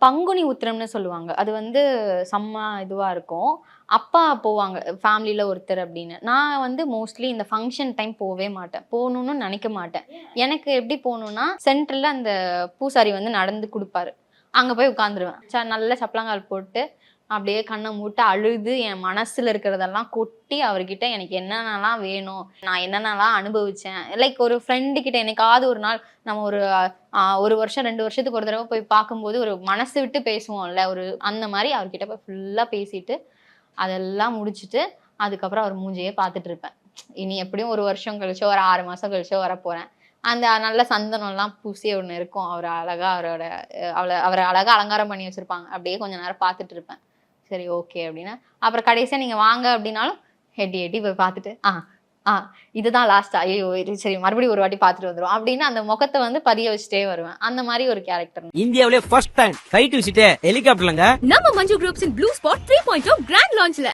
பங்குனி உத்திரம்னு சொல்லுவாங்க. அது வந்து செம்ம இதுவா இருக்கும். அப்பா போவாங்க. ஃபேமிலில ஒருத்தர் அப்படின்னு. நான் வந்து மோஸ்ட்லி இந்த ஃபங்ஷன் டைம் போவே மாட்டேன். போணும்னு நெனைக்க மாட்டேன். எனக்கு எப்படி போணும்னா, சென்டர்ல அந்த பூசாரி வந்து நடந்து குடுப்பாரு. அங்க போய் உட்காந்துருவேன். நல்ல சப்பளங்கால் போட்டு, அப்படியே கண்ண மூட்டு அழுது என் மனசுல இருக்கிறதெல்லாம் கொட்டி அவர்கிட்ட எனக்கு என்னென்னலாம் வேணும், நான் என்னென்னலாம் அனுபவிச்சேன். லைக் ஒரு ஃப்ரெண்டு கிட்ட என்னைக்காவது ஒரு நாள் நம்ம ஒரு 1 வருஷம் 2 வருஷத்துக்கு ஒரு தடவ போய் பார்க்கும்போது ஒரு மனசு விட்டு பேசுவோம்ல, அந்த மாரி அவர்கிட்ட போய் ஃபுல்லா பேசிட்டு, அதெல்லாம் முடிச்சுட்டு, அதுக்கப்புறம் அவர் மூஞ்சியே பார்த்துட்டு இருப்பேன். இனி எப்படியும் 1 வருஷம் கழிச்சோ, ஒரு 6 மாசம் கழிச்சோ வரப்போறேன். அந்த நல்ல சந்தனம்லாம் பூசி ஒண்ணு இருக்கும். அவர அழகா அலங்காரம் பண்ணி வச்சிருப்பாங்க. அப்படியே கொஞ்ச நேரம் பார்த்துட்டு இருப்பேன். சரி ஓகே அப்படின்னு. அப்புறம் கடைசியா நீங்க வாங்க அப்படின்னாலும், எட்டி எட்டி போய் பார்த்துட்டு, ஆ இதுதான் லாஸ்ட்டா? ஐயய்யோ! சரி மறுபடியும் ஒரு வாட்டி பார்த்துட்டு வந்துருவோம். அப்படின்னு அந்த முகத்த வந்து பதிய வச்சுட்டே வருவேன். அந்த மாரி ஒரு கேரக்டர். இந்தியாவிலே ஃபர்ஸ்ட் டைம் ஃளைட் விசிட் ஹெலிகாப்டர்லங்க. நம்ம Manju groups in blue spot 3.0 grand லான்ச்ல